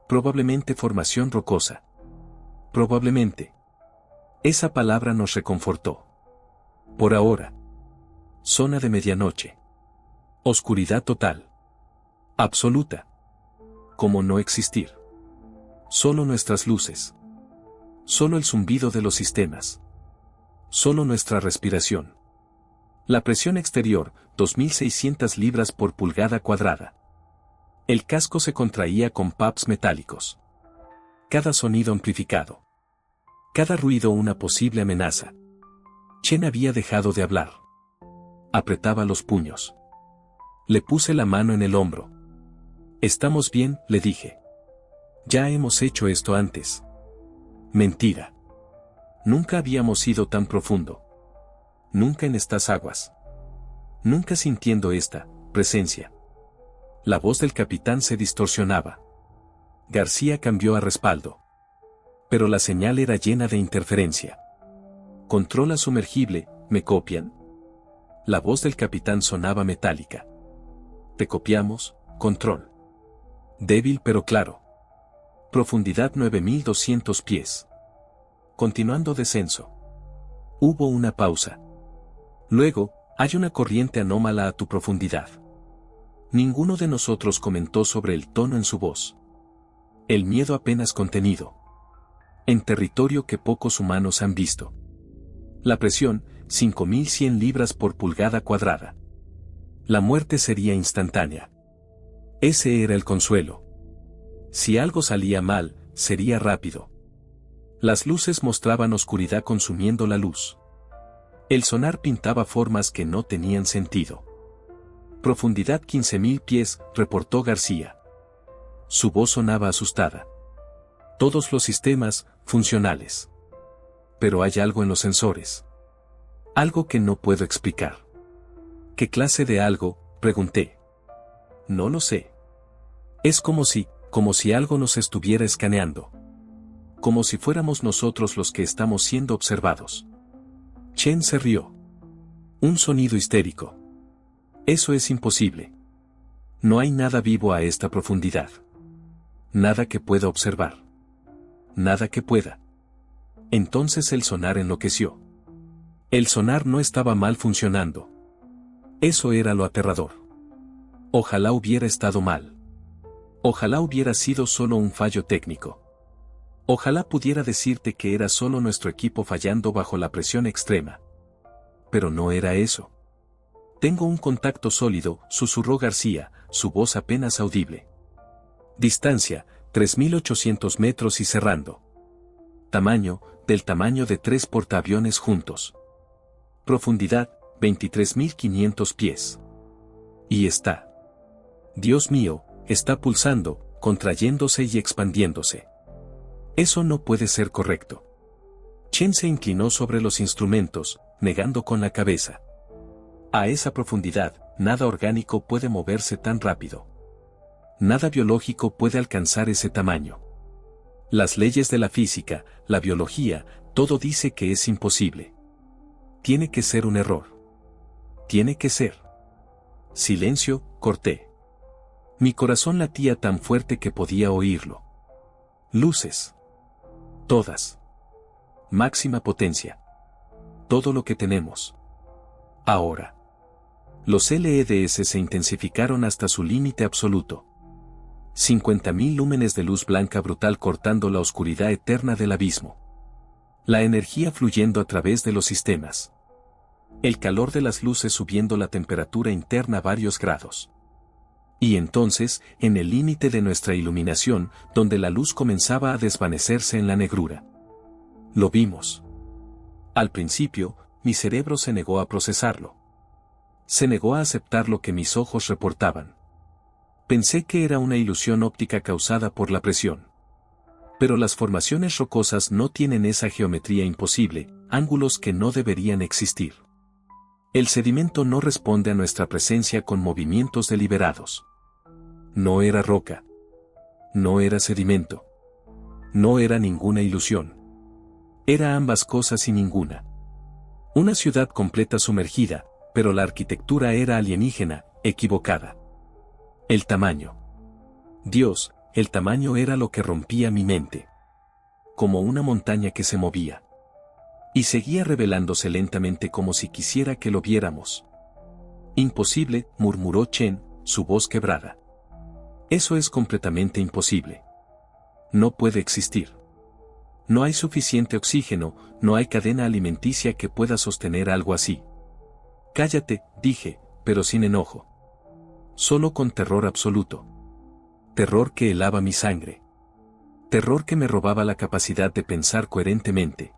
Probablemente formación rocosa. Probablemente. Esa palabra nos reconfortó. Por ahora. Zona de medianoche. Oscuridad total. Absoluta. Como no existir. Solo nuestras luces. Solo el zumbido de los sistemas. Solo nuestra respiración. La presión exterior, 2600 libras por pulgada cuadrada. El casco se contraía con pads metálicos. Cada sonido amplificado. Cada ruido una posible amenaza. Chen había dejado de hablar. Apretaba los puños. Le puse la mano en el hombro. «Estamos bien», le dije. «Ya hemos hecho esto antes». Mentira. Nunca habíamos ido tan profundo. Nunca en estas aguas. Nunca sintiendo esta presencia. La voz del capitán se distorsionaba. García cambió a respaldo. Pero la señal era llena de interferencia. «Controla sumergible, ¿me copian?» La voz del capitán sonaba metálica. «Te copiamos, control». Débil pero claro. Profundidad 9200 pies. Continuando descenso. Hubo una pausa. Luego, hay una corriente anómala a tu profundidad. Ninguno de nosotros comentó sobre el tono en su voz. El miedo apenas contenido. En territorio que pocos humanos han visto. La presión, 5100 libras por pulgada cuadrada. La muerte sería instantánea. Ese era el consuelo. Si algo salía mal, sería rápido. Las luces mostraban oscuridad consumiendo la luz. El sonar pintaba formas que no tenían sentido. Profundidad 15.000 pies, reportó García. Su voz sonaba asustada. Todos los sistemas, funcionales. Pero hay algo en los sensores. Algo que no puedo explicar. ¿Qué clase de algo?, pregunté. No lo sé. Es como si algo nos estuviera escaneando. Como si fuéramos nosotros los que estamos siendo observados. Chen se rió. Un sonido histérico. Eso es imposible. No hay nada vivo a esta profundidad. Nada que pueda observar. Nada que pueda. Entonces el sonar enloqueció. El sonar no estaba mal funcionando. Eso era lo aterrador. Ojalá hubiera estado mal. Ojalá hubiera sido solo un fallo técnico. Ojalá pudiera decirte que era solo nuestro equipo fallando bajo la presión extrema. Pero no era eso. Tengo un contacto sólido, susurró García, su voz apenas audible. Distancia, 3.800 metros y cerrando. Tamaño, del tamaño de 3 portaaviones juntos. Profundidad, 23.500 pies. Y está. Dios mío, está pulsando, contrayéndose y expandiéndose. Eso no puede ser correcto. Chen se inclinó sobre los instrumentos, negando con la cabeza. A esa profundidad, nada orgánico puede moverse tan rápido. Nada biológico puede alcanzar ese tamaño. Las leyes de la física, la biología, todo dice que es imposible. Tiene que ser un error. Tiene que ser. Silencio, corté. Mi corazón latía tan fuerte que podía oírlo. Luces. Todas. Máxima potencia. Todo lo que tenemos. Ahora. Los LEDs se intensificaron hasta su límite absoluto. 50.000 lúmenes de luz blanca brutal cortando la oscuridad eterna del abismo. La energía fluyendo a través de los sistemas. El calor de las luces subiendo la temperatura interna varios grados. Y entonces, en el límite de nuestra iluminación, donde la luz comenzaba a desvanecerse en la negrura. Lo vimos. Al principio, mi cerebro se negó a procesarlo. Se negó a aceptar lo que mis ojos reportaban. Pensé que era una ilusión óptica causada por la presión. Pero las formaciones rocosas no tienen esa geometría imposible, ángulos que no deberían existir. El sedimento no responde a nuestra presencia con movimientos deliberados. No era roca. No era sedimento. No era ninguna ilusión. Era ambas cosas y ninguna. Una ciudad completa sumergida, pero la arquitectura era alienígena, equivocada. El tamaño. Dios, el tamaño era lo que rompía mi mente. Como una montaña que se movía. Y seguía revelándose lentamente como si quisiera que lo viéramos. Imposible, murmuró Chen, su voz quebrada. Eso es completamente imposible. No puede existir. No hay suficiente oxígeno, no hay cadena alimenticia que pueda sostener algo así. Cállate, dije, pero sin enojo. Solo con terror absoluto. Terror que helaba mi sangre. Terror que me robaba la capacidad de pensar coherentemente.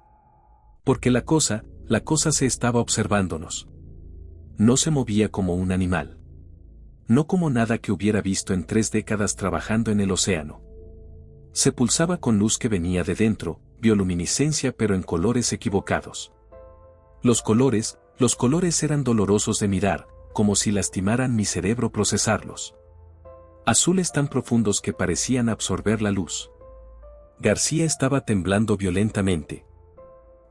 Porque la cosa se estaba observándonos. No se movía como un animal. No como nada que hubiera visto en 3 décadas trabajando en el océano. Se pulsaba con luz que venía de dentro, bioluminiscencia pero en colores equivocados. Los colores eran dolorosos de mirar, como si lastimaran mi cerebro procesarlos. Azules tan profundos que parecían absorber la luz. García estaba temblando violentamente.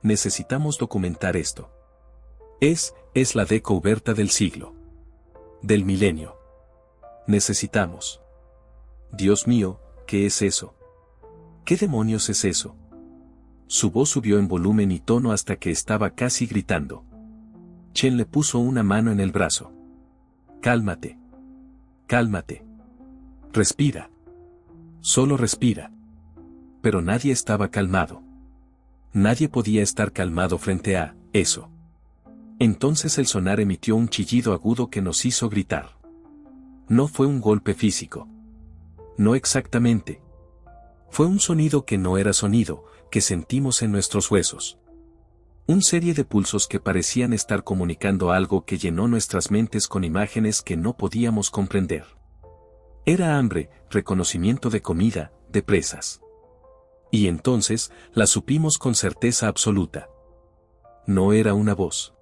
Necesitamos documentar esto. Es la descubierta del siglo. Del milenio. Necesitamos. Dios mío, ¿qué es eso? ¿Qué demonios es eso? Su voz subió en volumen y tono hasta que estaba casi gritando. Chen le puso una mano en el brazo. Cálmate. Cálmate. Respira. Solo respira. Pero nadie estaba calmado. Nadie podía estar calmado frente a eso. Entonces el sonar emitió un chillido agudo que nos hizo gritar. No fue un golpe físico. No exactamente. Fue un sonido que no era sonido, que sentimos en nuestros huesos. Una serie de pulsos que parecían estar comunicando algo que llenó nuestras mentes con imágenes que no podíamos comprender. Era hambre, reconocimiento de comida, de presas. Y entonces, la supimos con certeza absoluta. No era una voz.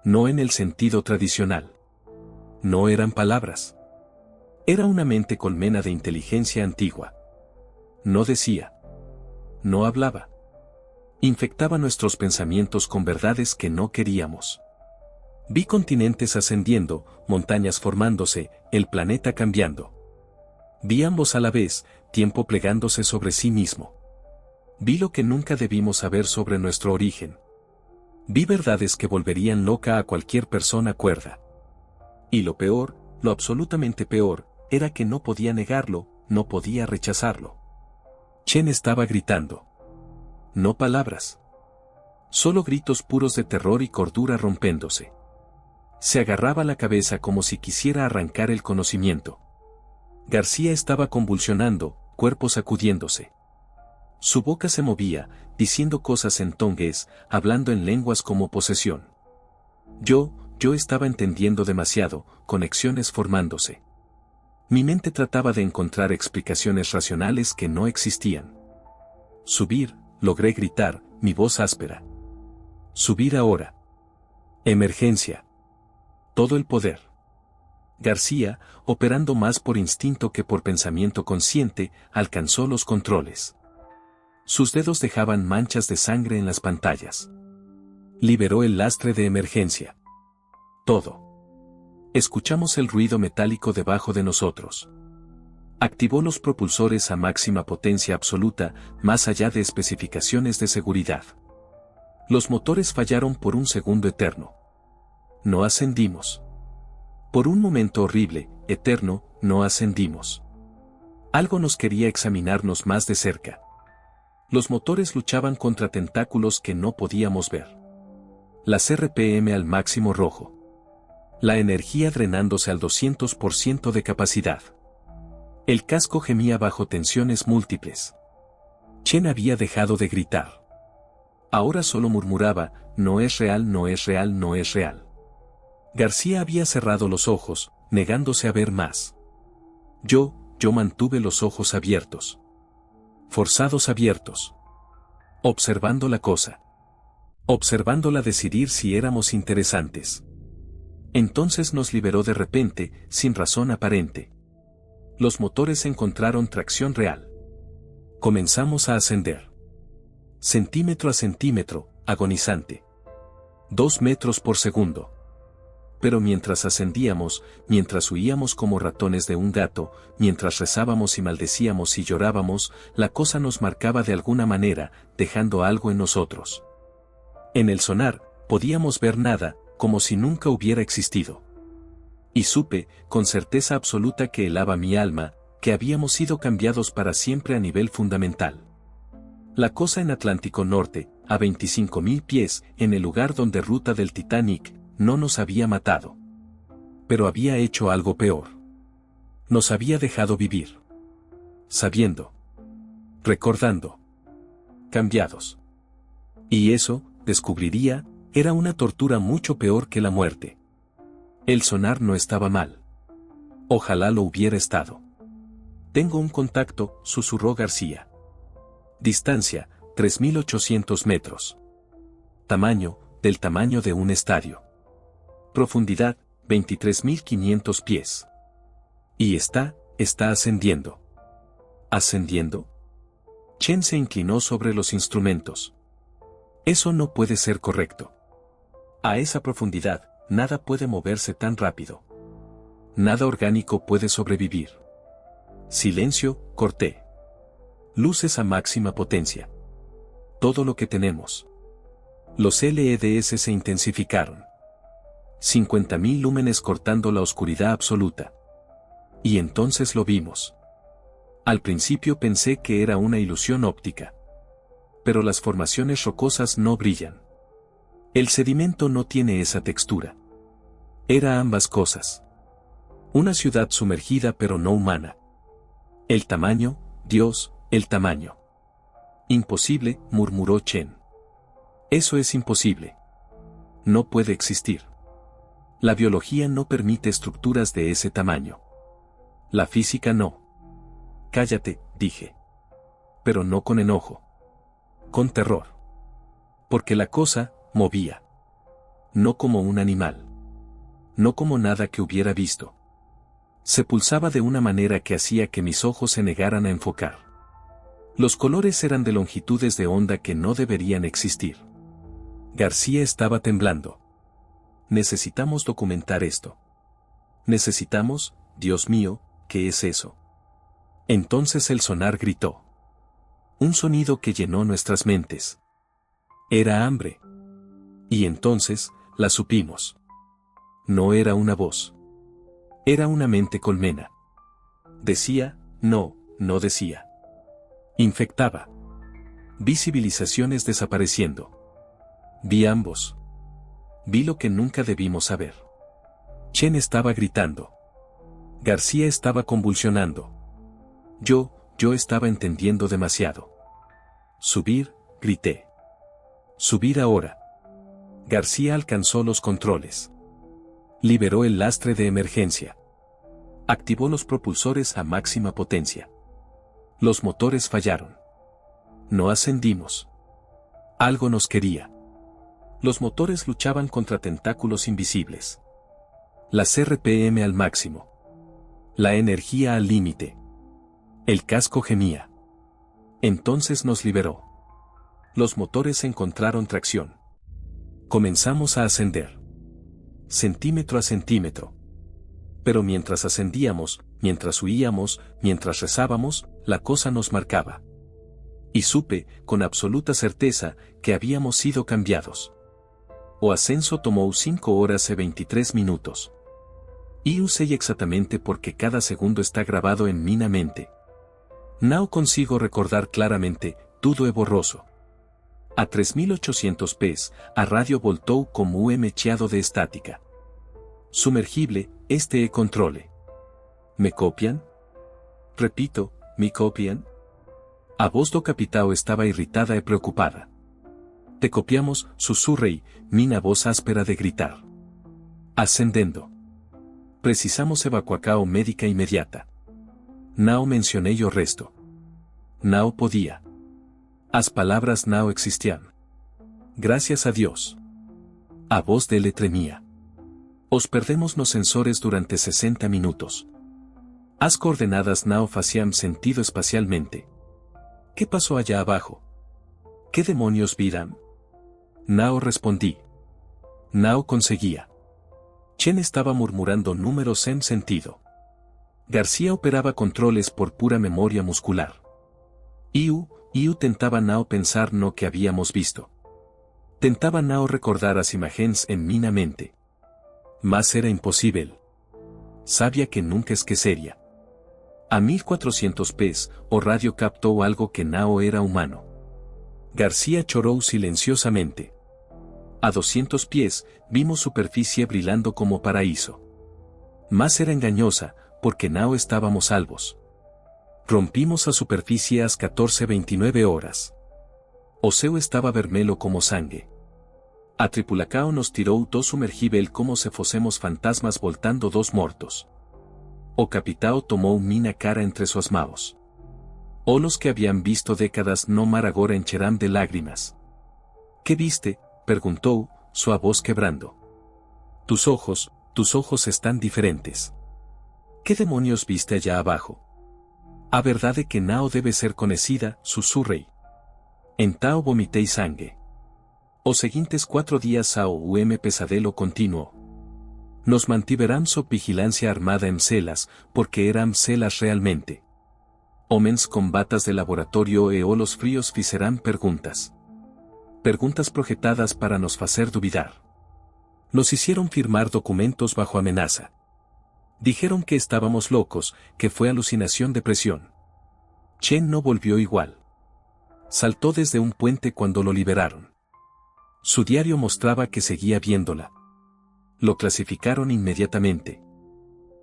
No en el sentido tradicional. No eran palabras. Era una mente colmena de inteligencia antigua. No decía. No hablaba. Infectaba nuestros pensamientos con verdades que no queríamos. Vi continentes ascendiendo, montañas formándose, el planeta cambiando. Vi ambos a la vez, tiempo plegándose sobre sí mismo. Vi lo que nunca debimos saber sobre nuestro origen. Vi verdades que volverían loca a cualquier persona cuerda. Y lo peor, lo absolutamente peor, era que no podía negarlo, no podía rechazarlo. Chen estaba gritando. No palabras. Solo gritos puros de terror y cordura rompéndose. Se agarraba la cabeza como si quisiera arrancar el conocimiento. García estaba convulsionando, cuerpo sacudiéndose. Su boca se movía, diciendo cosas en tongués, hablando en lenguas como posesión. Yo estaba entendiendo demasiado, conexiones formándose. Mi mente trataba de encontrar explicaciones racionales que no existían. Subir, logré gritar, mi voz áspera. Subir ahora. Emergencia. Todo el poder. García, operando más por instinto que por pensamiento consciente, alcanzó los controles. Sus dedos dejaban manchas de sangre en las pantallas. Liberó el lastre de emergencia. Todo. Escuchamos el ruido metálico debajo de nosotros. Activó los propulsores a máxima potencia absoluta, más allá de especificaciones de seguridad. Los motores fallaron por un segundo eterno. No ascendimos. Por un momento horrible, eterno, no ascendimos. Algo nos quería examinarnos más de cerca. Los motores luchaban contra tentáculos que no podíamos ver. Las RPM al máximo rojo. La energía drenándose al 200% de capacidad. El casco gemía bajo tensiones múltiples. Chen había dejado de gritar. Ahora solo murmuraba, no es real, no es real, no es real. García había cerrado los ojos, negándose a ver más. Yo mantuve los ojos abiertos. Forzados abiertos. Observando la cosa. Observándola decidir si éramos interesantes. Entonces nos liberó de repente, sin razón aparente. Los motores encontraron tracción real. Comenzamos a ascender. Centímetro a centímetro, agonizante. 2 metros por segundo. Pero mientras ascendíamos, mientras huíamos como ratones de un gato, mientras rezábamos y maldecíamos y llorábamos, la cosa nos marcaba de alguna manera, dejando algo en nosotros. En el sonar, podíamos ver nada, como si nunca hubiera existido. Y supe, con certeza absoluta que helaba mi alma, que habíamos sido cambiados para siempre a nivel fundamental. La cosa en Atlántico Norte, a 25.000 pies, en el lugar donde ruta del Titanic, no nos había matado. Pero había hecho algo peor. Nos había dejado vivir. Sabiendo. Recordando. Cambiados. Y eso, descubriría, era una tortura mucho peor que la muerte. El sonar no estaba mal. Ojalá lo hubiera estado. Tengo un contacto, susurró García. Distancia, 3.800 metros. Tamaño, del tamaño de un estadio. Profundidad, 23.500 pies. Y está ascendiendo. ¿Ascendiendo? Chen se inclinó sobre los instrumentos. Eso no puede ser correcto. A esa profundidad, nada puede moverse tan rápido. Nada orgánico puede sobrevivir. Silencio, corté. Luces a máxima potencia. Todo lo que tenemos. Los LEDs se intensificaron. 50.000 lúmenes cortando la oscuridad absoluta. Y entonces lo vimos. Al principio pensé que era una ilusión óptica. Pero las formaciones rocosas no brillan. El sedimento no tiene esa textura. Era ambas cosas. Una ciudad sumergida pero no humana. El tamaño, Dios, el tamaño. Imposible, murmuró Chen. Eso es imposible. No puede existir. La biología no permite estructuras de ese tamaño. La física no. Cállate, dije. Pero no con enojo. Con terror. Porque la cosa, movía. No como un animal. No como nada que hubiera visto. Se pulsaba de una manera que hacía que mis ojos se negaran a enfocar. Los colores eran de longitudes de onda que no deberían existir. García estaba temblando. Necesitamos documentar esto. Necesitamos, Dios mío, ¿qué es eso? Entonces el sonar gritó. Un sonido que llenó nuestras mentes. Era hambre. Y entonces, la supimos. No era una voz. Era una mente colmena. Decía, no decía. Infectaba. Vi civilizaciones desapareciendo. Vi ambos. Vi lo que nunca debimos saber. Chen estaba gritando. García estaba convulsionando. Yo estaba entendiendo demasiado. Subir, grité. Subir ahora. García alcanzó los controles. Liberó el lastre de emergencia. Activó los propulsores a máxima potencia. Los motores fallaron. No ascendimos. Algo nos quería. Los motores luchaban contra tentáculos invisibles. Las RPM al máximo. La energía al límite. El casco gemía. Entonces nos liberó. Los motores encontraron tracción. Comenzamos a ascender. Centímetro a centímetro. Pero mientras ascendíamos, mientras huíamos, mientras rezábamos, la cosa nos marcaba. Y supe, con absoluta certeza, que habíamos sido cambiados. O ascenso tomó 5 horas y 23 minutos. Y usé exactamente porque cada segundo está grabado en mi mente. No consigo recordar claramente, todo es borroso. A 3.800 pes, a radio voltou como un mecheado de estática. Sumergible, este e controle. ¿Me copian? Repito, ¿me copian? A voz do capitao estaba irritada y preocupada. Te copiamos, susurrei, mina voz áspera de gritar. Ascendendo. Precisamos evacuacao médica inmediata. Nao mencioné yo resto. Nao podía. As palabras nao existían. Gracias a Dios. A voz de le tremía. Os perdemos los sensores durante 60 minutos. As coordenadas nao faciam sentido espacialmente. ¿Qué pasó allá abajo? ¿Qué demonios viran? Nao respondí. Nao conseguía. Chen estaba murmurando números en sentido. García operaba controles por pura memoria muscular. Iu tentaba Nao pensar no que habíamos visto. Tentaba Nao recordar las imágenes en mi mente. Mas era imposible. Sabía que nunca es que sería. A 1400 pes, o radio captó algo que Nao era humano. García choró silenciosamente. A 200 pies, vimos superficie brillando como paraíso. Más era engañosa, porque no estábamos salvos. Rompimos a superficie às 14:29 horas. O céu estaba vermelho como sangue. A tripulacao nos tirou do sumergível como se fossemos fantasmas voltando dos mortos. O capitão tomou minha cara entre suas mãos. Los que habían visto décadas no mar agora encherán de lágrimas. ¿Qué viste?, preguntó, su voz quebrando. Tus ojos están diferentes. ¿Qué demonios viste allá abajo? A verdade que não debe ser conhecida, sussurrei. Então vomitei sangue. Os seguintes 4 días ao pesadelo continuo. Nos mantiverán sob vigilancia armada en celas, porque eran celas realmente. Homens con batas de laboratorio e olos fríos fizeram perguntas. Perguntas projetadas para nos fazer duvidar. Nos hicieron firmar documentos bajo amenaza. Dijeron que estábamos locos, que fue alucinación de presión. Chen no volvió igual. Saltó desde un puente cuando lo liberaron. Su diario mostraba que seguía viéndola. Lo clasificaron inmediatamente.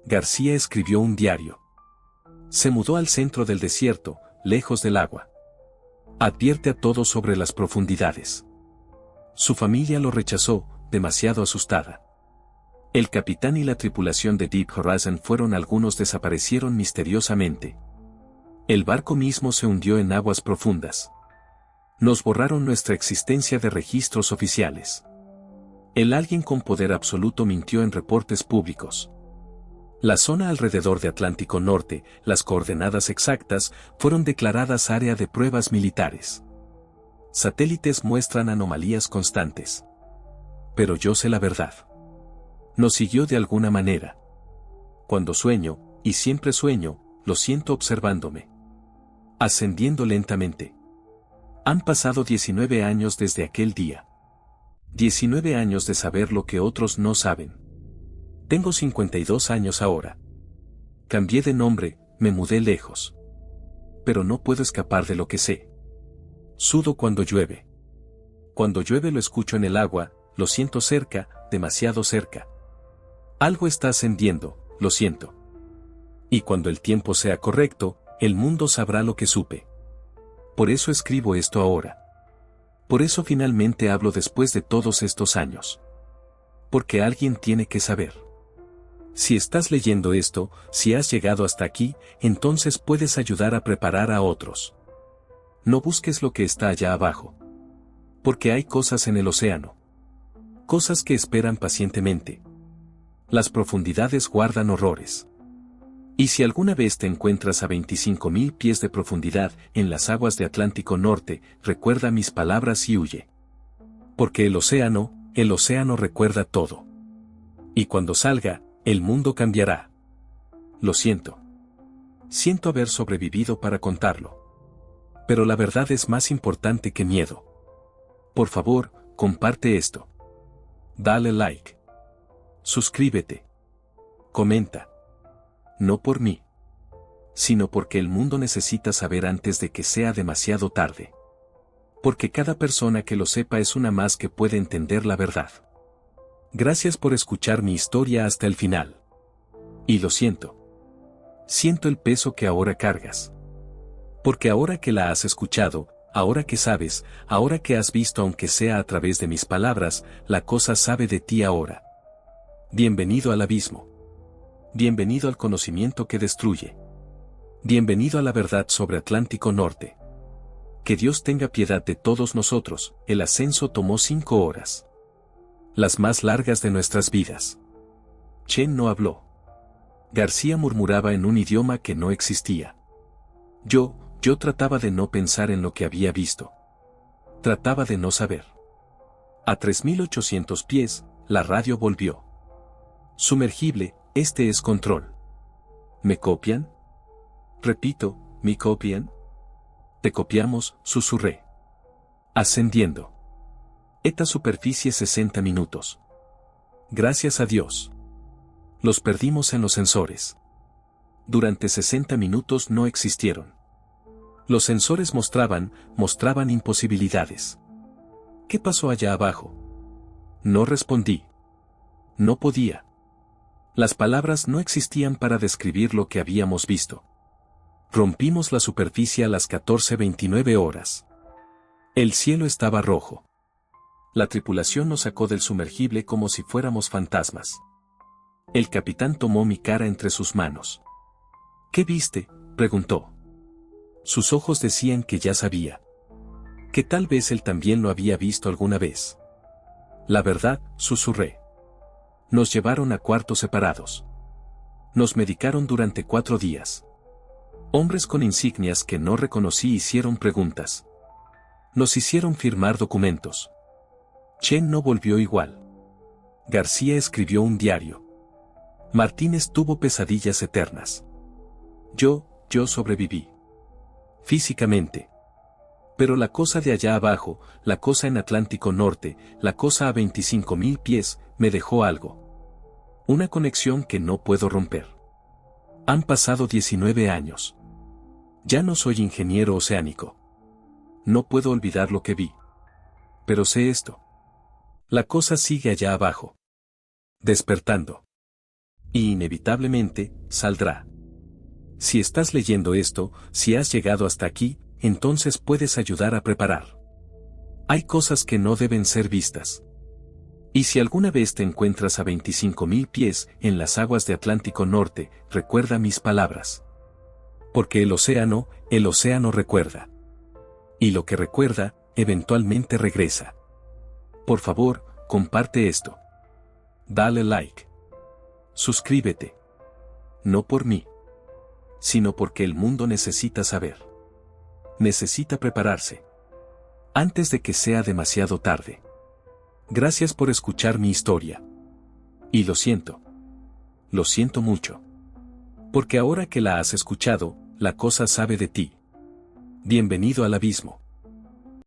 García escribió un diario. Se mudó al centro del desierto, lejos del agua. Advierte a todos sobre las profundidades. Su familia lo rechazó, demasiado asustada. El capitán y la tripulación de Deep Horizon algunos desaparecieron misteriosamente. El barco mismo se hundió en aguas profundas. Nos borraron nuestra existencia de registros oficiales. El alguien con poder absoluto mintió en reportes públicos. La zona alrededor de Atlántico Norte, las coordenadas exactas, fueron declaradas área de pruebas militares. Satélites muestran anomalías constantes. Pero yo sé la verdad. Nos siguió de alguna manera. Cuando sueño, y siempre sueño, lo siento observándome. Ascendiendo lentamente. Han pasado 19 años desde aquel día. 19 años de saber lo que otros no saben. Tengo 52 años ahora. Cambié de nombre, me mudé lejos. Pero no puedo escapar de lo que sé. Sudo cuando llueve. Cuando llueve lo escucho en el agua, lo siento cerca, demasiado cerca. Algo está ascendiendo, lo siento. Y cuando el tiempo sea correcto, el mundo sabrá lo que supe. Por eso escribo esto ahora. Por eso finalmente hablo después de todos estos años. Porque alguien tiene que saber. Si estás leyendo esto, si has llegado hasta aquí, entonces puedes ayudar a preparar a otros. No busques lo que está allá abajo. Porque hay cosas en el océano. Cosas que esperan pacientemente. Las profundidades guardan horrores. Y si alguna vez te encuentras a 25.000 pies de profundidad en las aguas de Atlántico Norte, recuerda mis palabras y huye. Porque el océano recuerda todo. Y cuando salga, el mundo cambiará. Lo siento. Siento haber sobrevivido para contarlo. Pero la verdad es más importante que miedo. Por favor, comparte esto. Dale like. Suscríbete. Comenta. No por mí. Sino porque el mundo necesita saber antes de que sea demasiado tarde. Porque cada persona que lo sepa es una más que puede entender la verdad. Gracias por escuchar mi historia hasta el final. Y lo siento. Siento el peso que ahora cargas. Porque ahora que la has escuchado, ahora que sabes, ahora que has visto aunque sea a través de mis palabras, la cosa sabe de ti ahora. Bienvenido al abismo. Bienvenido al conocimiento que destruye. Bienvenido a la verdad sobre Atlántico Norte. Que Dios tenga piedad de todos nosotros. El ascenso tomó 5 horas. Las más largas de nuestras vidas. Chen no habló. García murmuraba en un idioma que no existía. Yo trataba de no pensar en lo que había visto. Trataba de no saber. A 3.800 pies, la radio volvió. Sumergible, este es control. ¿Me copian? Repito, ¿me copian? Te copiamos, susurré. Ascendiendo. Esta superficie 60 minutos. Gracias a Dios. Los perdimos en los sensores. Durante 60 minutos no existieron. Los sensores mostraban imposibilidades. ¿Qué pasó allá abajo? No respondí. No podía. Las palabras no existían para describir lo que habíamos visto. Rompimos la superficie a las 14:29 horas. El cielo estaba rojo. La tripulación nos sacó del sumergible como si fuéramos fantasmas. El capitán tomó mi cara entre sus manos. ¿Qué viste?, preguntó. Sus ojos decían que ya sabía. Que tal vez él también lo había visto alguna vez. La verdad, susurré. Nos llevaron a cuartos separados. Nos medicaron durante 4 días. Hombres con insignias que no reconocí hicieron preguntas. Nos hicieron firmar documentos. Chen no volvió igual. García escribió un diario. Martínez tuvo pesadillas eternas. Yo sobreviví. Físicamente. Pero la cosa de allá abajo, la cosa en Atlántico Norte, la cosa a 25.000 pies, me dejó algo. Una conexión que no puedo romper. Han pasado 19 años. Ya no soy ingeniero oceánico. No puedo olvidar lo que vi. Pero sé esto. La cosa sigue allá abajo. Despertando. Y inevitablemente, saldrá. Si estás leyendo esto, si has llegado hasta aquí, entonces puedes ayudar a preparar. Hay cosas que no deben ser vistas. Y si alguna vez te encuentras a 25.000 pies en las aguas de Atlántico Norte, recuerda mis palabras. Porque el océano recuerda. Y lo que recuerda, eventualmente regresa. Por favor, comparte esto. Dale like. Suscríbete. No por mí, sino porque el mundo necesita saber. Necesita prepararse. Antes de que sea demasiado tarde. Gracias por escuchar mi historia. Y lo siento. Lo siento mucho. Porque ahora que la has escuchado, la cosa sabe de ti. Bienvenido al abismo.